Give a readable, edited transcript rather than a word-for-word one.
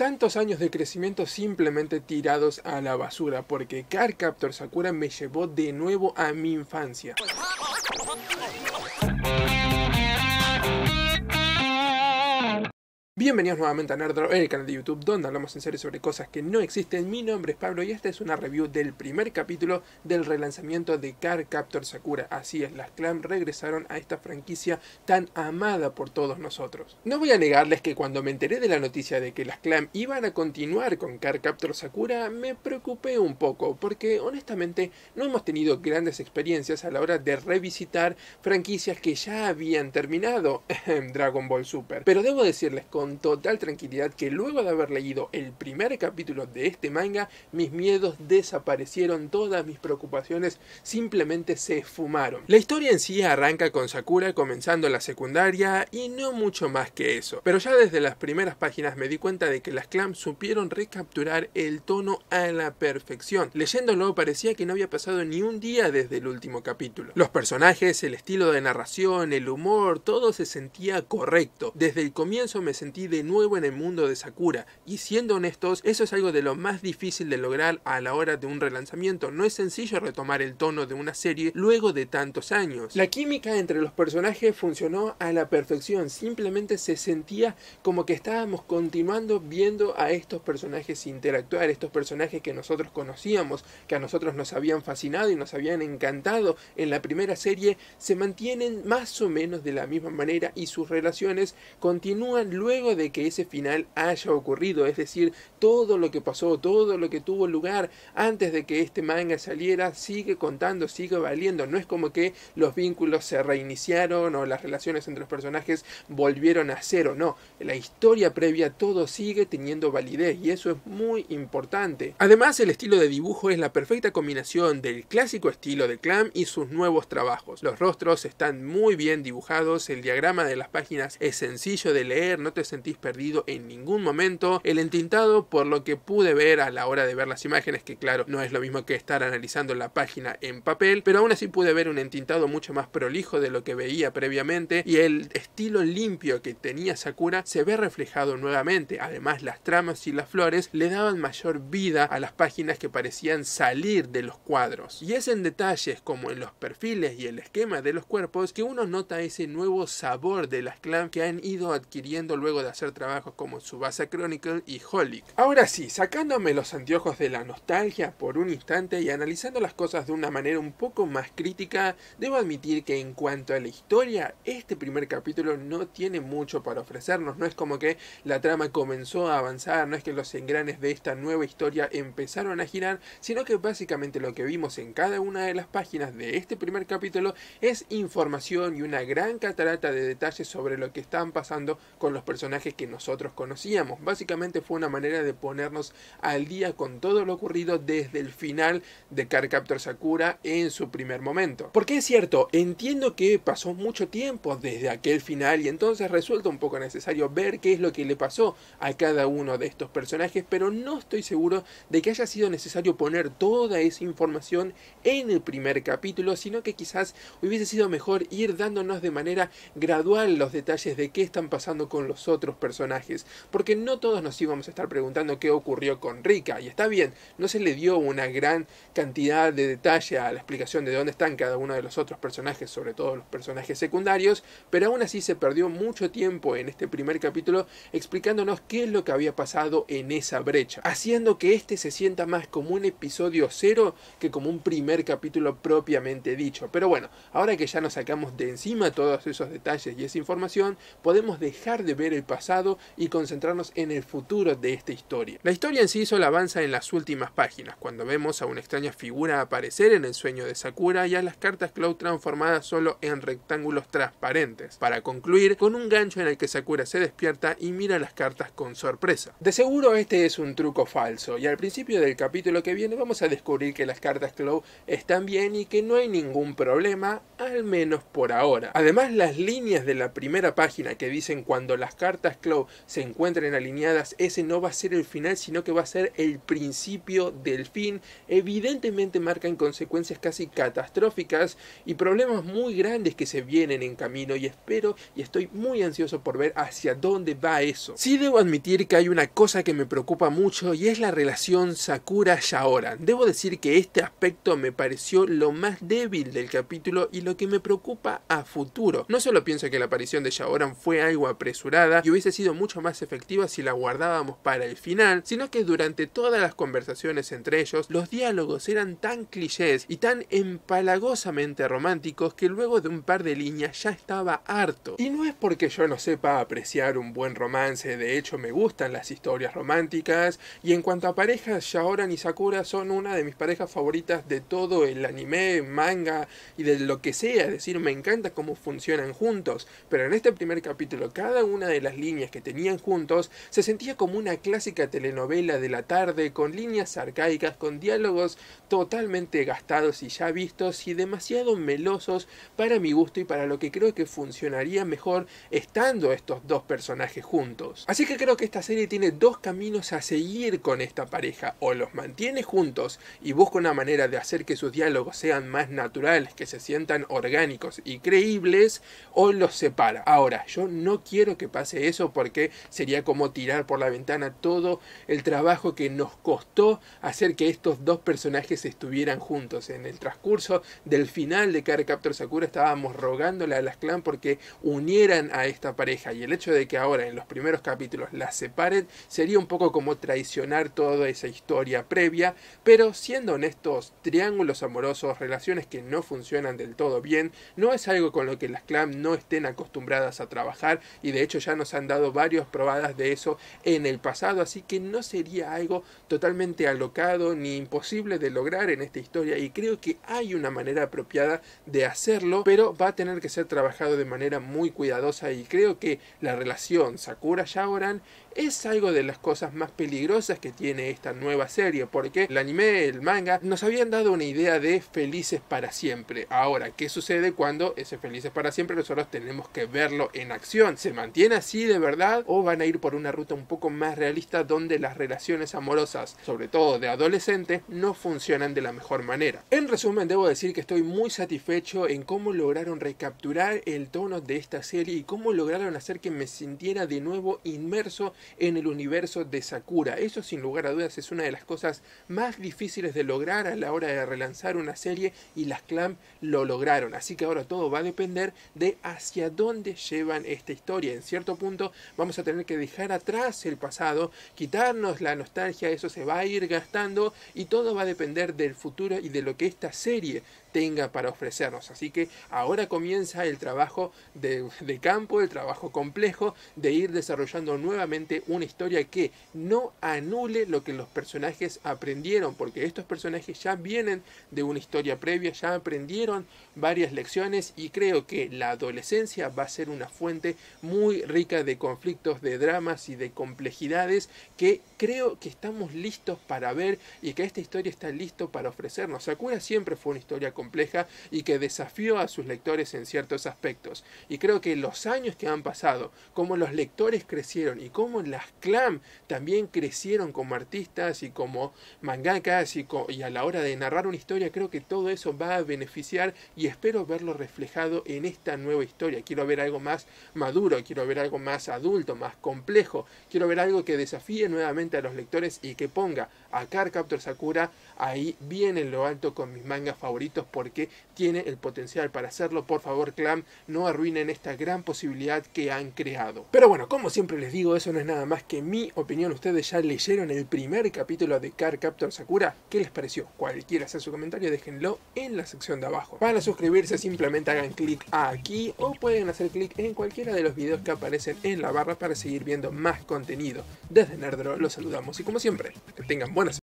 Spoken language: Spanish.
Tantos años de crecimiento simplemente tirados a la basura, porque Cardcaptor Sakura me llevó de nuevo a mi infancia. Bienvenidos nuevamente a Nerdro, el canal de YouTube donde hablamos en serio sobre cosas que no existen. Mi nombre es Pablo y esta es una review del primer capítulo del relanzamiento de Cardcaptor Sakura. Así es, las Clamp regresaron a esta franquicia tan amada por todos nosotros. No voy a negarles que cuando me enteré de la noticia de que las Clamp iban a continuar con Cardcaptor Sakura, me preocupé un poco, porque honestamente no hemos tenido grandes experiencias a la hora de revisitar franquicias que ya habían terminado en Dragon Ball Super. Pero debo decirles con total tranquilidad que luego de haber leído el primer capítulo de este manga, mis miedos desaparecieron, todas mis preocupaciones simplemente se esfumaron. La historia en sí arranca con Sakura comenzando la secundaria y no mucho más que eso, pero ya desde las primeras páginas me di cuenta de que las Clamp supieron recapturar el tono a la perfección. Leyéndolo parecía que no había pasado ni un día desde el último capítulo. Los personajes, el estilo de narración, el humor, todo se sentía correcto. Desde el comienzo me sentí de nuevo en el mundo de Sakura, y siendo honestos, eso es algo de lo más difícil de lograr a la hora de un relanzamiento. No es sencillo retomar el tono de una serie luego de tantos años. La química entre los personajes funcionó a la perfección, simplemente se sentía como que estábamos continuando viendo a estos personajes interactuar, estos personajes que nosotros conocíamos, que a nosotros nos habían fascinado y nos habían encantado en la primera serie, se mantienen más o menos de la misma manera y sus relaciones continúan luego de que ese final haya ocurrido, es decir, todo lo que pasó, todo lo que tuvo lugar antes de que este manga saliera sigue contando, sigue valiendo. No es como que los vínculos se reiniciaron o las relaciones entre los personajes volvieron a cero, no, la historia previa todo sigue teniendo validez y eso es muy importante. Además, el estilo de dibujo es la perfecta combinación del clásico estilo de Clamp y sus nuevos trabajos. Los rostros están muy bien dibujados, el diagrama de las páginas es sencillo de leer, no te sentís perdido en ningún momento. El entintado, por lo que pude ver a la hora de ver las imágenes, que claro, no es lo mismo que estar analizando la página en papel, pero aún así pude ver un entintado mucho más prolijo de lo que veía previamente, y el estilo limpio que tenía Sakura se ve reflejado nuevamente. Además, las tramas y las flores le daban mayor vida a las páginas que parecían salir de los cuadros, y es en detalles como en los perfiles y el esquema de los cuerpos que uno nota ese nuevo sabor de las Clamp que han ido adquiriendo luego de hacer trabajos como Tsubasa Chronicle y Holic. Ahora sí, sacándome los anteojos de la nostalgia por un instante y analizando las cosas de una manera un poco más crítica, debo admitir que en cuanto a la historia, este primer capítulo no tiene mucho para ofrecernos. No es como que la trama comenzó a avanzar, no es que los engranes de esta nueva historia empezaron a girar, sino que básicamente lo que vimos en cada una de las páginas de este primer capítulo es información y una gran catarata de detalles sobre lo que están pasando con los personajes que nosotros conocíamos. Básicamente fue una manera de ponernos al día con todo lo ocurrido desde el final de Cardcaptor Sakura en su primer momento. Porque es cierto, entiendo que pasó mucho tiempo desde aquel final y entonces resulta un poco necesario ver qué es lo que le pasó a cada uno de estos personajes, pero no estoy seguro de que haya sido necesario poner toda esa información en el primer capítulo, sino que quizás hubiese sido mejor ir dándonos de manera gradual los detalles de qué están pasando con los otros personajes, porque no todos nos íbamos a estar preguntando qué ocurrió con Rika, y está bien, no se le dio una gran cantidad de detalle a la explicación de dónde están cada uno de los otros personajes, sobre todo los personajes secundarios, pero aún así se perdió mucho tiempo en este primer capítulo explicándonos qué es lo que había pasado en esa brecha, haciendo que este se sienta más como un episodio cero que como un primer capítulo propiamente dicho. Pero bueno, ahora que ya nos sacamos de encima todos esos detalles y esa información, podemos dejar de ver el pasado y concentrarnos en el futuro de esta historia. La historia en sí solo avanza en las últimas páginas, cuando vemos a una extraña figura aparecer en el sueño de Sakura y a las cartas Cloud transformadas solo en rectángulos transparentes, para concluir con un gancho en el que Sakura se despierta y mira las cartas con sorpresa. De seguro este es un truco falso, y al principio del capítulo que viene vamos a descubrir que las cartas Cloud están bien y que no hay ningún problema, al menos por ahora. Además, las líneas de la primera página que dicen cuando las cartas cartas Claw se encuentren alineadas, ese no va a ser el final, sino que va a ser el principio del fin. Evidentemente marcan consecuencias casi catastróficas y problemas muy grandes que se vienen en camino, y espero y estoy muy ansioso por ver hacia dónde va eso. Sí debo admitir que hay una cosa que me preocupa mucho y es la relación Sakura-Shaoran. Debo decir que este aspecto me pareció lo más débil del capítulo y lo que me preocupa a futuro. No solo pienso que la aparición de Shaoran fue algo apresurada y hubiese sido mucho más efectiva si la guardábamos para el final, sino que durante todas las conversaciones entre ellos, los diálogos eran tan clichés y tan empalagosamente románticos que luego de un par de líneas ya estaba harto. Y no es porque yo no sepa apreciar un buen romance, de hecho me gustan las historias románticas, y en cuanto a parejas, Shaoran y Sakura son una de mis parejas favoritas de todo el anime, manga y de lo que sea, es decir, me encanta cómo funcionan juntos, pero en este primer capítulo cada una de las líneas que tenían juntos se sentía como una clásica telenovela de la tarde, con líneas arcaicas, con diálogos totalmente gastados y ya vistos y demasiado melosos para mi gusto y para lo que creo que funcionaría mejor estando estos dos personajes juntos. Así que creo que esta serie tiene dos caminos a seguir con esta pareja: o los mantiene juntos y busca una manera de hacer que sus diálogos sean más naturales, que se sientan orgánicos y creíbles, o los separa. Ahora, yo no quiero que pase eso porque sería como tirar por la ventana todo el trabajo que nos costó hacer que estos dos personajes estuvieran juntos. En el transcurso del final de Cardcaptor Sakura estábamos rogándole a las clan porque unieran a esta pareja, y el hecho de que ahora en los primeros capítulos las separen sería un poco como traicionar toda esa historia previa. Pero siendo honestos, triángulos amorosos, relaciones que no funcionan del todo bien, no es algo con lo que las clan no estén acostumbradas a trabajar, y de hecho ya nos han dado varias probadas de eso en el pasado, así que no sería algo totalmente alocado ni imposible de lograr en esta historia, y creo que hay una manera apropiada de hacerlo, pero va a tener que ser trabajado de manera muy cuidadosa, y creo que la relación Sakura-Shaoran es algo de las cosas más peligrosas que tiene esta nueva serie, porque el anime, el manga, nos habían dado una idea de felices para siempre. Ahora, ¿qué sucede cuando ese felices para siempre nosotros tenemos que verlo en acción? ¿Se mantiene así de verdad o van a ir por una ruta un poco más realista donde las relaciones amorosas, sobre todo de adolescentes, no funcionan de la mejor manera? En resumen, debo decir que estoy muy satisfecho en cómo lograron recapturar el tono de esta serie y cómo lograron hacer que me sintiera de nuevo inmerso en el universo de Sakura. Eso sin lugar a dudas es una de las cosas más difíciles de lograr a la hora de relanzar una serie, y las clan lo lograron. Así que ahora todo va a depender de hacia dónde llevan esta historia. En cierto punto vamos a tener que dejar atrás el pasado, quitarnos la nostalgia, eso se va a ir gastando y todo va a depender del futuro y de lo que esta serie tenga para ofrecernos. Así que ahora comienza el trabajo de campo, el trabajo complejo de ir desarrollando nuevamente una historia que no anule lo que los personajes aprendieron, porque estos personajes ya vienen de una historia previa, ya aprendieron varias lecciones, y creo que la adolescencia va a ser una fuente muy rica de conflictos, de dramas y de complejidades que creo que estamos listos para ver y que esta historia está listo para ofrecernos. Sakura siempre fue una historia compleja y que desafió a sus lectores en ciertos aspectos, y creo que los años que han pasado, como los lectores crecieron y como las clan también crecieron como artistas y como mangakas y a la hora de narrar una historia, creo que todo eso va a beneficiar y espero verlo reflejado en esta nueva historia. Quiero ver algo más maduro, quiero ver algo más adulto, más complejo, quiero ver algo que desafíe nuevamente a los lectores y que ponga a Cardcaptor Sakura ahí bien en lo alto con mis mangas favoritos, porque tiene el potencial para hacerlo. Por favor, clan, no arruinen esta gran posibilidad que han creado. Pero bueno, como siempre les digo, eso no es nada más que mi opinión. Ustedes ya leyeron el primer capítulo de Cardcaptor Sakura. ¿Qué les pareció? Cualquiera sea su comentario, déjenlo en la sección de abajo. Para suscribirse simplemente hagan clic aquí, o pueden hacer clic en cualquiera de los videos que aparecen en la barra para seguir viendo más contenido. Desde Nerdro los saludamos y como siempre, que tengan buenas